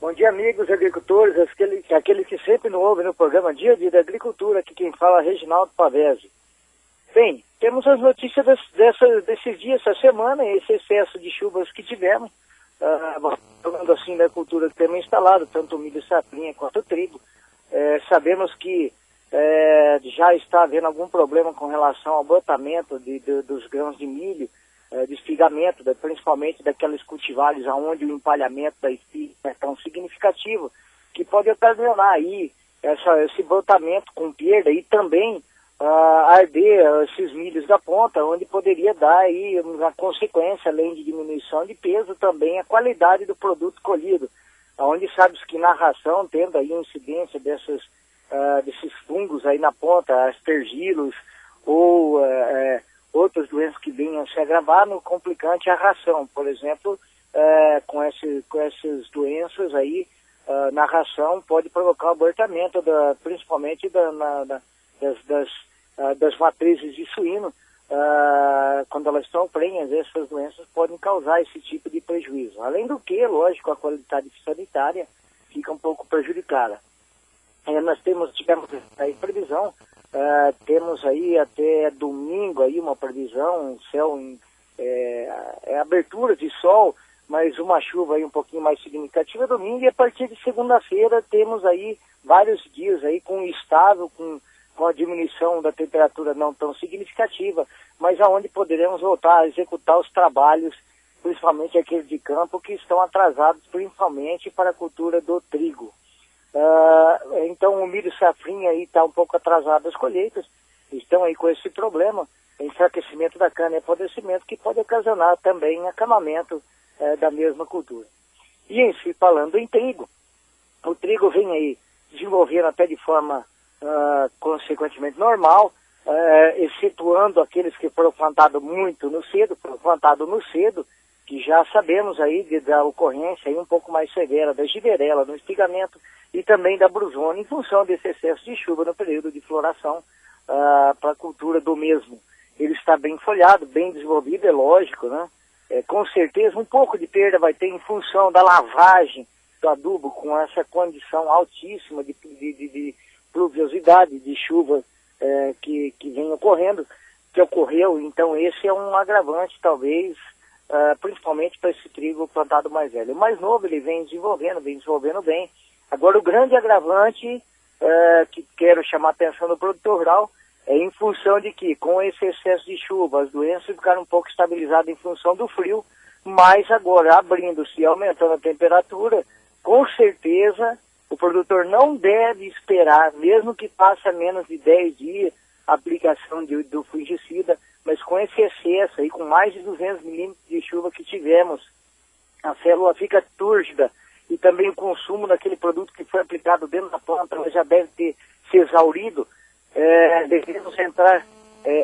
Bom dia, amigos agricultores, aqueles que sempre nos ouvem no programa Dia a Dia da Agricultura, aqui quem fala é Reginaldo Pavese. Bem, temos as notícias desses dias, essa semana, esse excesso de chuvas que tivemos, falando assim da cultura que temos instalado, tanto o milho safrinha quanto o trigo. Sabemos que já está havendo algum problema com relação ao brotamento dos grãos de milho, desfigamento, principalmente daqueles cultivares onde o empalhamento da espiga é tão significativo, que pode ocasionar aí esse brotamento com perda e também arder esses milhos da ponta, onde poderia dar aí uma consequência, além de diminuição de peso, também a qualidade do produto colhido, onde sabe que na ração, tendo aí incidência desses fungos aí na ponta, aspergilos ou outras doenças que venham a se agravar, no complicante a ração, por exemplo, com essas doenças aí na ração pode provocar o abortamento, principalmente das matrizes de suíno, quando elas estão prenhas, essas doenças podem causar esse tipo de prejuízo. Além do que, lógico, a qualidade sanitária fica um pouco prejudicada. Nós tivemos aí previsão, temos aí até domingo aí uma previsão, céu abertura de sol, mas uma chuva aí um pouquinho mais significativa domingo, e a partir de segunda-feira temos aí vários dias aí com estável, com a diminuição da temperatura não tão significativa, mas aonde poderemos voltar a executar os trabalhos, principalmente aqueles de campo, que estão atrasados principalmente para a cultura do trigo. Então o milho safrinha aí está um pouco atrasado as colheitas, estão aí com esse problema, enfraquecimento da cana e apodrecimento, que pode ocasionar também acamamento da mesma cultura. E em si, falando em trigo, o trigo vem aí desenvolvendo até de forma consequentemente normal, excetuando aqueles que foram plantados no cedo, que já sabemos aí da ocorrência aí um pouco mais severa da giberela no espigamento e também da brusona, em função desse excesso de chuva no período de floração para a cultura do mesmo. Ele está bem folhado, bem desenvolvido, é lógico, né? Com certeza um pouco de perda vai ter em função da lavagem do adubo com essa condição altíssima de pluviosidade, de chuva que vem ocorrendo, que ocorreu. Então esse é um agravante, talvez, principalmente para esse trigo plantado mais velho. O mais novo ele vem desenvolvendo bem. Agora o grande agravante que quero chamar a atenção do produtor rural é em função de que, com esse excesso de chuva, as doenças ficaram um pouco estabilizadas em função do frio, mas agora abrindo-se e aumentando a temperatura, com certeza o produtor não deve esperar, mesmo que passe a menos de 10 dias, a aplicação do fungicida, mas com esse excesso aí, com mais de 200 milímetros de chuva que tivemos, a célula fica túrgida e também o consumo daquele produto que foi aplicado dentro da planta, ela já deve ter se exaurido. Devemos entrar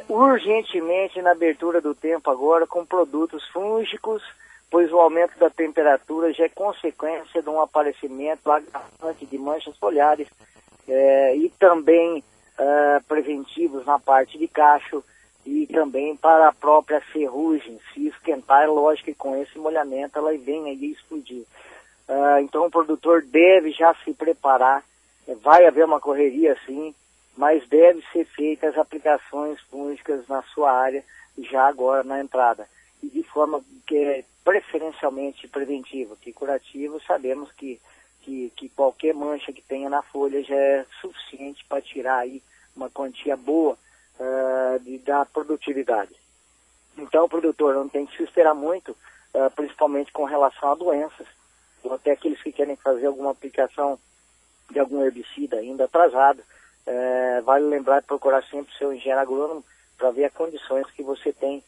urgentemente na abertura do tempo agora com produtos fúngicos, pois o aumento da temperatura já é consequência de um aparecimento agravante de manchas foliares e também preventivos na parte de cacho e também para a própria ferrugem. Se esquentar, é lógico que com esse molhamento ela vem aí explodir. Então o produtor deve já se preparar, vai haver uma correria sim, mas deve ser feitas as aplicações fúngicas na sua área já agora na entrada. E de forma que é preferencialmente preventiva, que curativo sabemos que qualquer mancha que tenha na folha já é suficiente para tirar aí uma quantia boa da produtividade. Então o produtor não tem que se esperar muito, principalmente com relação a doenças, ou até aqueles que querem fazer alguma aplicação de algum herbicida ainda atrasado. Vale lembrar de procurar sempre o seu engenheiro agrônomo para ver as condições que você tem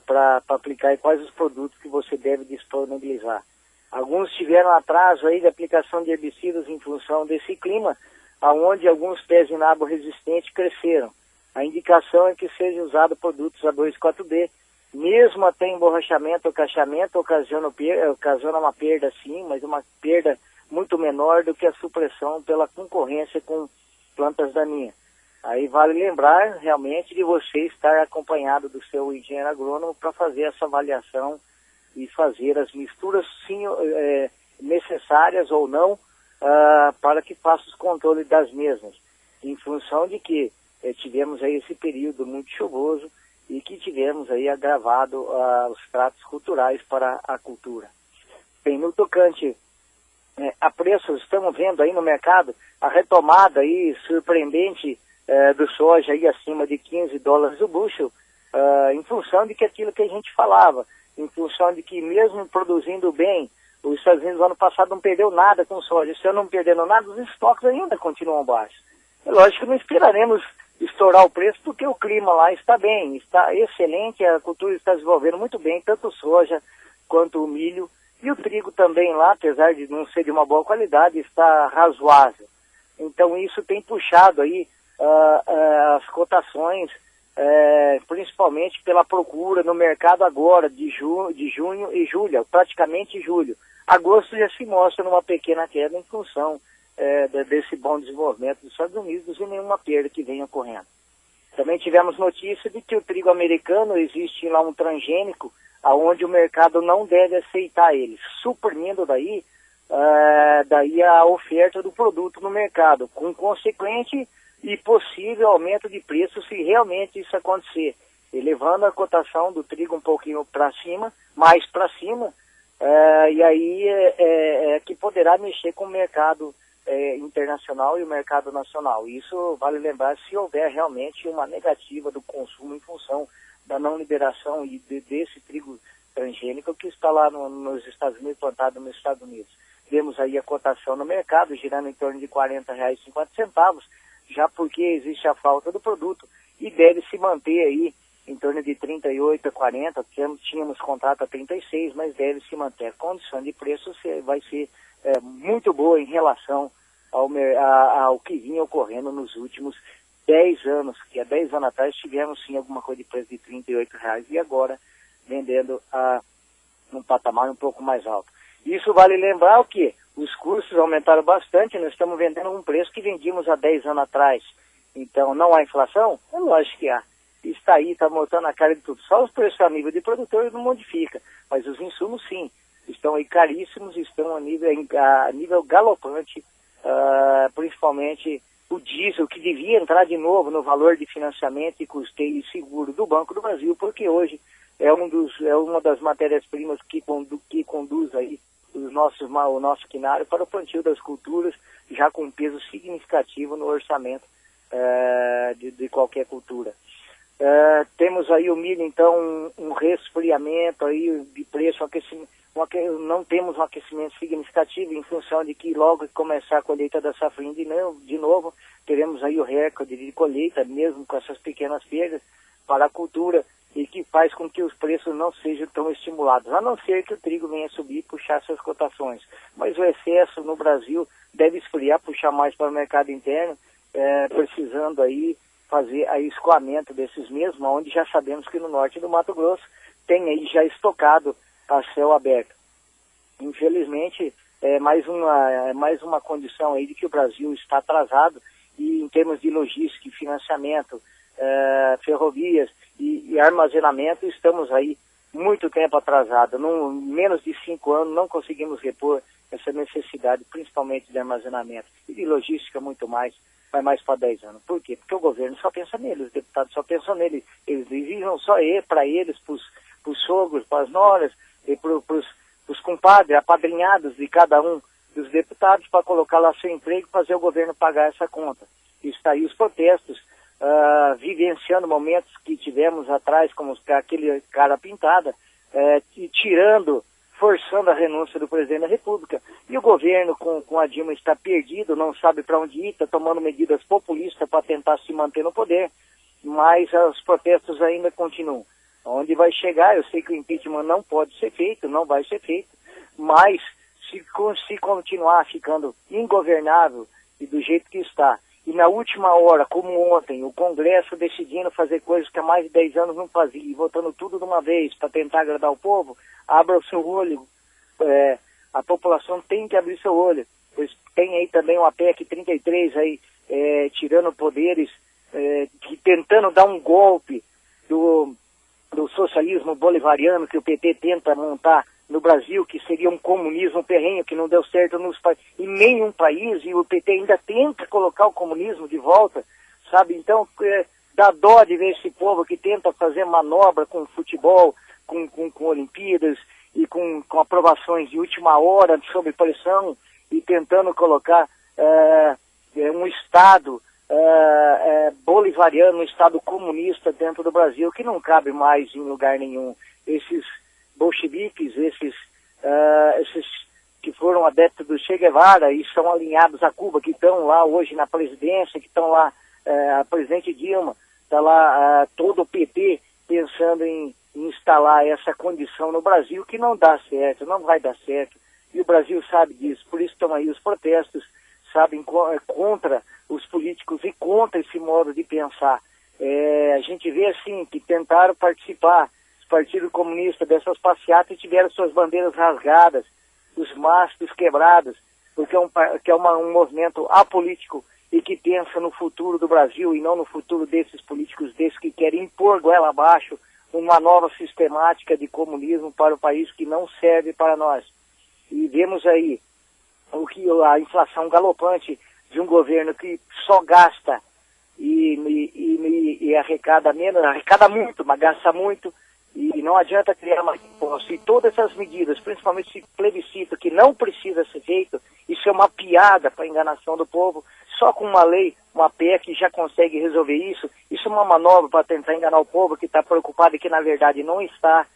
para aplicar e quais os produtos que você deve disponibilizar. Alguns tiveram atraso aí de aplicação de herbicidas em função desse clima, aonde alguns pés de nabo resistentes cresceram. A indicação é que seja usado produtos A2,4-D, mesmo até emborrachamento ou cachamento, ocasiona uma perda sim, mas uma perda muito menor do que a supressão pela concorrência com plantas daninhas. Aí vale lembrar realmente de você estar acompanhado do seu engenheiro agrônomo para fazer essa avaliação e fazer as misturas necessárias ou não para que faça os controles das mesmas, em função de que tivemos aí esse período muito chuvoso e que tivemos aí agravado os tratos culturais para a cultura. Bem, no tocante a preços, estamos vendo aí no mercado a retomada aí surpreendente do soja aí acima de $15 o bushel, em função de que aquilo que a gente falava, em função de que mesmo produzindo bem, os Estados Unidos no ano passado não perdeu nada com soja. Esse ano não perdendo nada, os estoques ainda continuam baixos. É lógico que não esperaremos estourar o preço, porque o clima lá está bem, está excelente, a cultura está desenvolvendo muito bem, tanto soja quanto o milho, e o trigo também lá, apesar de não ser de uma boa qualidade, está razoável. Então isso tem puxado aí as cotações, principalmente pela procura no mercado agora, de junho e julho, praticamente julho. Agosto já se mostra numa pequena queda em função desse bom desenvolvimento dos Estados Unidos e nenhuma perda que venha ocorrendo. Também tivemos notícia de que o trigo americano, existe lá um transgênico, aonde o mercado não deve aceitar ele, suprimindo daí a oferta do produto no mercado, com consequente e possível aumento de preço se realmente isso acontecer, elevando a cotação do trigo um pouquinho para cima, mais para cima, e aí que poderá mexer com o mercado internacional e o mercado nacional. Isso vale lembrar se houver realmente uma negativa do consumo em função da não liberação desse trigo transgênico que está lá nos Estados Unidos, plantado nos Estados Unidos. Vemos aí a cotação no mercado girando em torno de R$40,50, já porque existe a falta do produto e deve se manter aí em torno de 38 a 40, tínhamos contrato a 36, mas deve se manter. A condição de preço vai ser muito boa em relação ao que vinha ocorrendo nos últimos 10 anos, que há 10 anos atrás tivemos sim alguma coisa de preço de R$38 e agora vendendo num patamar um pouco mais alto. Isso vale lembrar o que? Os custos aumentaram bastante, nós estamos vendendo um preço que vendíamos há 10 anos atrás. Então não há inflação? É lógico que há. Está aí, está mostrando a cara de tudo. Só os preços a nível de produtor não modifica, mas os insumos sim, estão aí caríssimos, estão a nível galopante, principalmente o diesel, que devia entrar de novo no valor de financiamento e custeio e seguro do Banco do Brasil, porque hoje é uma das matérias-primas que conduz aí o nosso quinário para o plantio das culturas, já com um peso significativo no orçamento de qualquer cultura. Temos aí o milho, então, um resfriamento aí de preço, não temos um aquecimento significativo em função de que logo que começar a colheita da safrinha de novo, teremos aí o recorde de colheita, mesmo com essas pequenas perdas para a cultura, e que faz com que os preços não sejam tão estimulados, a não ser que o trigo venha subir e puxar suas cotações. Mas o excesso no Brasil deve esfriar, puxar mais para o mercado interno, precisando aí fazer a escoamento desses mesmos, onde já sabemos que no norte do Mato Grosso tem aí já estocado a céu aberto. Infelizmente, mais uma condição aí de que o Brasil está atrasado, e em termos de logística e financiamento, ferrovias e armazenamento, estamos aí muito tempo atrasado. Menos de 5 anos não conseguimos repor essa necessidade, principalmente de armazenamento e de logística muito mais, vai mais para 10 anos. Por quê? Porque o governo só pensa nele, os deputados só pensam nele, eles exigem só para eles, para os sogros, para as noras, e para os compadres, apadrinhados de cada um dos deputados, para colocar lá seu emprego e fazer o governo pagar essa conta. Está aí os protestos, vivenciando momentos que tivemos atrás, como aquele cara pintada, forçando a renúncia do presidente da República. E o governo com a Dilma está perdido, não sabe para onde ir, está tomando medidas populistas para tentar se manter no poder, mas os protestos ainda continuam. Onde vai chegar, eu sei que o impeachment não pode ser feito, não vai ser feito, mas se continuar ficando ingovernável e do jeito que está, e na última hora, como ontem, o Congresso decidindo fazer coisas que há mais de 10 anos não fazia, e votando tudo de uma vez para tentar agradar o povo, abra o seu olho. A população tem que abrir seu olho, pois tem aí também uma PEC 33 aí, tirando poderes, tentando dar um golpe do socialismo bolivariano que o PT tenta montar no Brasil, que seria um comunismo perrenho, que não deu certo em nenhum país, e o PT ainda tenta colocar o comunismo de volta, sabe? Então, dá dó de ver esse povo que tenta fazer manobra com futebol, com Olimpíadas, e com aprovações de última hora, sob pressão, e tentando colocar um Estado bolivariano, um Estado comunista dentro do Brasil, que não cabe mais em lugar nenhum. Esses bolcheviques, esses que foram adeptos do Che Guevara e são alinhados a Cuba, que estão lá hoje na presidência, que estão lá, a presidente Dilma, está lá todo o PT pensando em instalar essa condição no Brasil, que não dá certo, não vai dar certo. E o Brasil sabe disso, por isso estão aí os protestos, sabem, contra os políticos e contra esse modo de pensar. A gente vê, assim, que tentaram participar, os partidos comunistas, dessas passeatas, e tiveram suas bandeiras rasgadas, os mastros quebrados, porque é um movimento apolítico e que pensa no futuro do Brasil e não no futuro desses políticos, desses que querem impor goela abaixo uma nova sistemática de comunismo para o país que não serve para nós. E vemos aí a inflação galopante de um governo que só gasta e arrecada menos, arrecada muito, mas gasta muito, e não adianta criar mais impostos. E todas essas medidas, principalmente esse plebiscito que não precisa ser feito, isso é uma piada para a enganação do povo. Só com uma lei, uma PEC já consegue resolver isso. Isso é uma manobra para tentar enganar o povo que está preocupado e que na verdade não está.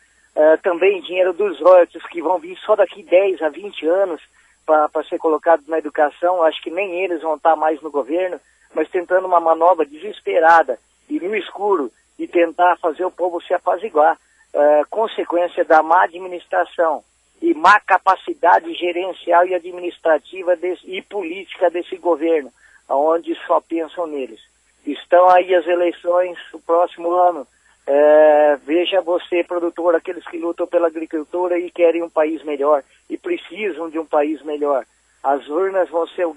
Também dinheiro dos royalties que vão vir só daqui 10 a 20 anos para ser colocado na educação. Acho que nem eles vão estar mais no governo, mas tentando uma manobra desesperada e no escuro e tentar fazer o povo se apaziguar. Consequência da má administração e má capacidade gerencial e administrativa e política desse governo, onde só pensam neles. Estão aí as eleições o próximo ano. Veja você, produtor, aqueles que lutam pela agricultura e querem um país melhor e precisam de um país melhor. As urnas vão ser a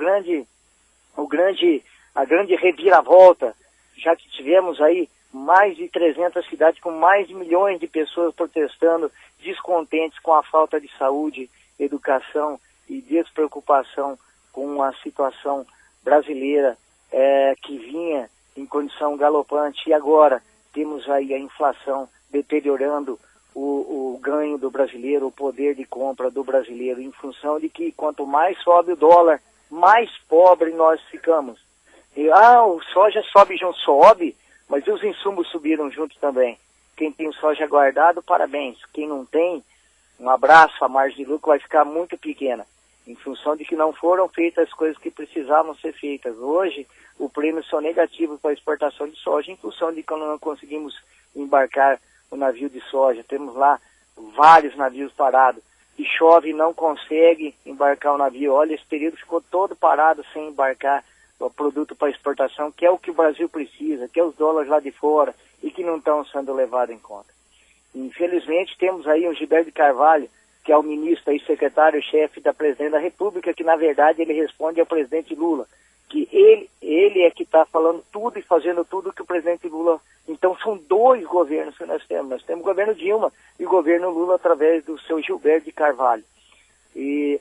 grande reviravolta, já que tivemos aí mais de 300 cidades com mais de milhões de pessoas protestando, descontentes com a falta de saúde, educação e despreocupação com a situação brasileira que vinha em condição galopante. E agora temos aí a inflação deteriorando o ganho do brasileiro, o poder de compra do brasileiro, em função de que quanto mais sobe o dólar, mais pobre nós ficamos. O soja sobe junto, sobe, mas os insumos subiram junto também. Quem tem o soja guardado, parabéns. Quem não tem, um abraço, a margem de lucro vai ficar muito pequena, em função de que não foram feitas as coisas que precisavam ser feitas. Hoje, o prêmio só negativo para a exportação de soja, em função de que não conseguimos embarcar o navio de soja. Temos lá vários navios parados. E chove e não consegue embarcar o navio. Olha, esse período ficou todo parado sem embarcar o produto para exportação, que é o que o Brasil precisa, que é os dólares lá de fora, e que não estão sendo levados em conta. Infelizmente, temos aí o Gilberto de Carvalho, que é o ministro e secretário-chefe da Presidência da República, que na verdade ele responde ao presidente Lula, que ele é que está falando tudo e fazendo tudo que o presidente Lula... Então são dois governos que nós temos. Nós temos o governo Dilma e o governo Lula através do seu Gilberto de Carvalho. E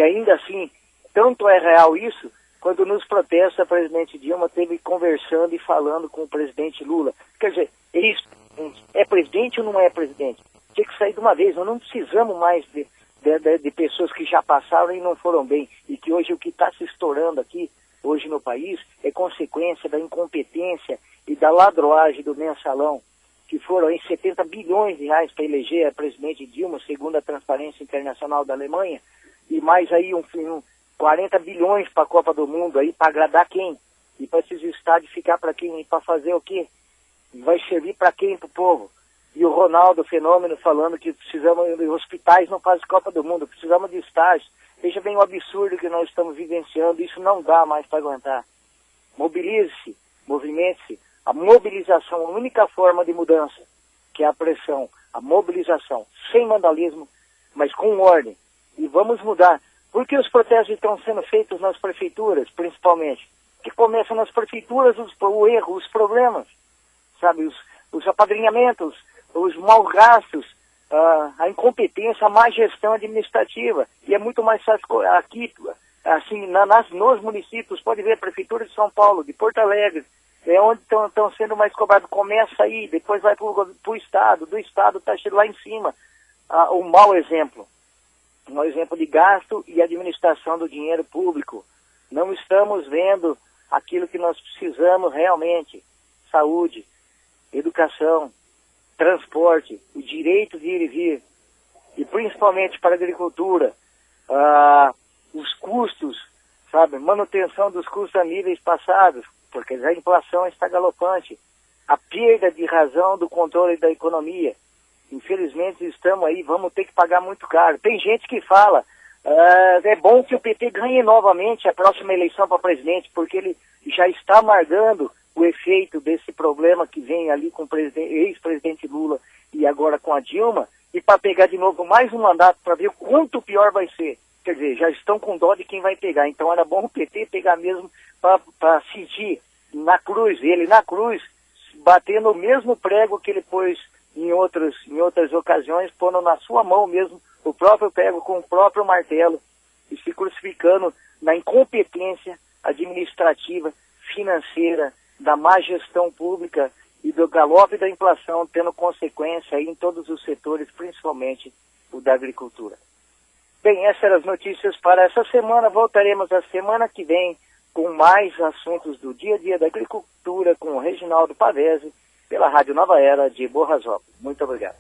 ainda assim, tanto é real isso, quando nos protestos a presidente Dilma esteve conversando e falando com o presidente Lula. Quer dizer, é presidente ou não é presidente? Tem que sair de uma vez. Nós não precisamos mais de pessoas que já passaram e não foram bem. E que hoje o que está se estourando aqui, hoje no país, é consequência da incompetência e da ladroagem do mensalão, que foram aí 70 bilhões de reais para eleger a presidente Dilma, segundo a Transparência Internacional da Alemanha, e mais aí 40 bilhões para a Copa do Mundo aí, para agradar quem? E para esses estádios ficar para quem? E para fazer o quê? Vai servir para quem? Para o povo. E o Ronaldo Fenômeno falando que precisamos de hospitais, não faz Copa do Mundo, precisamos de estágios. Veja bem o absurdo que nós estamos vivenciando, isso não dá mais para aguentar. Mobilize-se, movimente-se. A mobilização, a única forma de mudança, que é a pressão, a mobilização, sem vandalismo, mas com ordem. E vamos mudar. Por que os protestos estão sendo feitos nas prefeituras, principalmente? Que começam nas prefeituras o erro, os problemas, sabe? Os apadrinhamentos, os maus gastos, a incompetência, a má gestão administrativa. E é muito mais fácil aqui, assim, nos municípios, pode ver, a Prefeitura de São Paulo, de Porto Alegre, é onde estão sendo mais cobrados. Começa aí, depois vai para o Estado, do Estado está lá em cima. O mau exemplo. Um exemplo de gasto e administração do dinheiro público. Não estamos vendo aquilo que nós precisamos realmente. Saúde, educação, transporte, o direito de ir e vir. E principalmente para a agricultura, os custos, sabe, manutenção dos custos a níveis passados, porque a inflação está galopante. A perda de razão do controle da economia. Infelizmente estamos aí, vamos ter que pagar muito caro. Tem gente que fala, é bom que o PT ganhe novamente a próxima eleição para presidente, porque ele já está amargando o efeito desse problema que vem ali com o ex-presidente Lula e agora com a Dilma, e para pegar de novo mais um mandato para ver o quanto pior vai ser. Quer dizer, já estão com dó de quem vai pegar. Então era bom o PT pegar mesmo para sentir na cruz, ele na cruz, batendo o mesmo prego que ele pôs em outras ocasiões, pondo na sua mão mesmo o próprio prego com o próprio martelo e se crucificando na incompetência administrativa, financeira, da má gestão pública e do galope da inflação, tendo consequência aí em todos os setores, principalmente o da agricultura. Bem, essas eram as notícias para essa semana. Voltaremos a semana que vem com mais assuntos do dia a dia da agricultura com o Reginaldo Pavese, pela Rádio Nova Era de Borrasópolis. Muito obrigado.